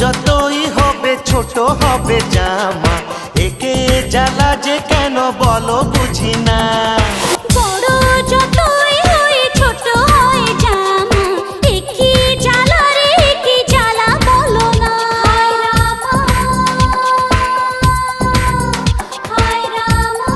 যতই হবে ছোট হবে জামা, একে জ্বালা যে কেন বলো বুঝি না। বড় যতই হয় ছোট হয় জামা, একে জ্বালা রে একে জ্বালা বলো না। হায় রামা হায় রামা।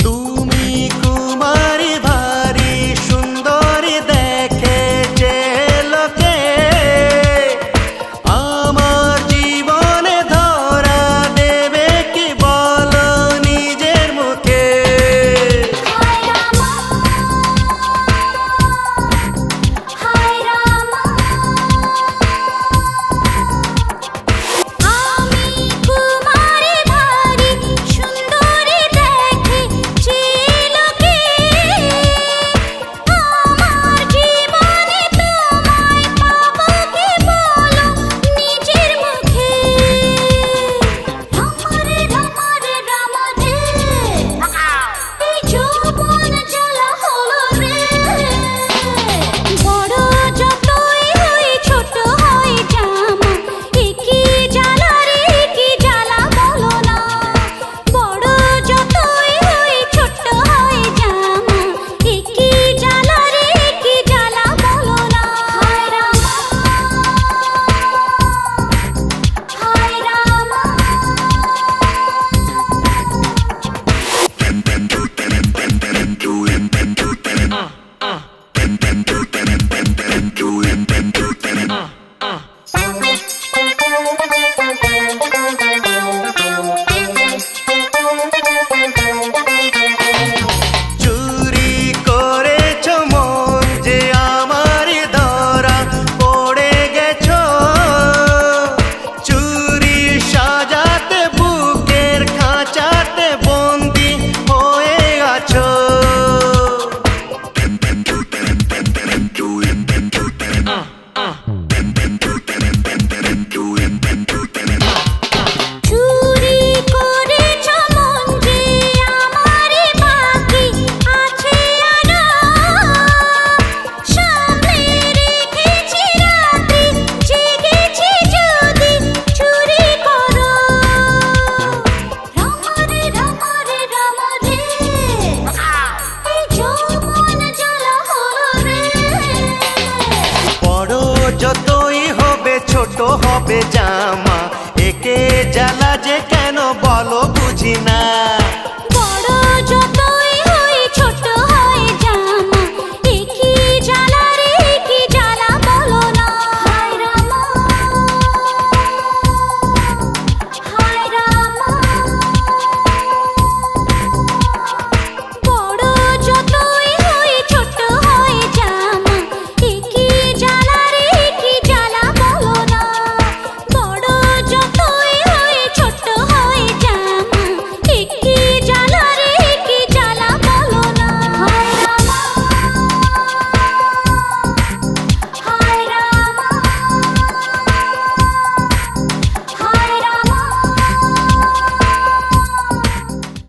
তুমি কুমারী ভারী সুন্দরী দেখে যে লোকে, আমার জীবনে ধরা দেবে কি বলো নিজের মুখে। হায় রামা হায় রামা। আমি কুমারী ভারী সুন্দরী দেখে যে লোকে, আমার জীবনে তোমায় পাবো কি বলো নিজের মুখে। রামারে রামারে রামা রে, এই যৌবন জ্বালা হলো রে। বড় যতই হয় ছোট হয় জামা, একে জ্বালা রে একে জ্বালা বলো না। বড় যতই হয় ছোট হয় জামা, একে জ্বালা রে একে জ্বালা বলো না। হায় রামা হায় রামা। চুরি করেছ মন যে আমার ধরা পড়ে গেছো, চুরি সাজাতে বুকের খাঁচাতে বন্দি হয়ে আছো। চুরি করেছ মন যে আমারে বাকি আছে আরো, সামনে রেখেছি রাতে জেগেছি যদি চুরি করো। রামারে রামারে রামা রে, এই যৌবন জ্বালা হলো রে। বড় যতই হবে ছোট হবে জামা, একে জ্বালা যে কেন বলো বুঝি না।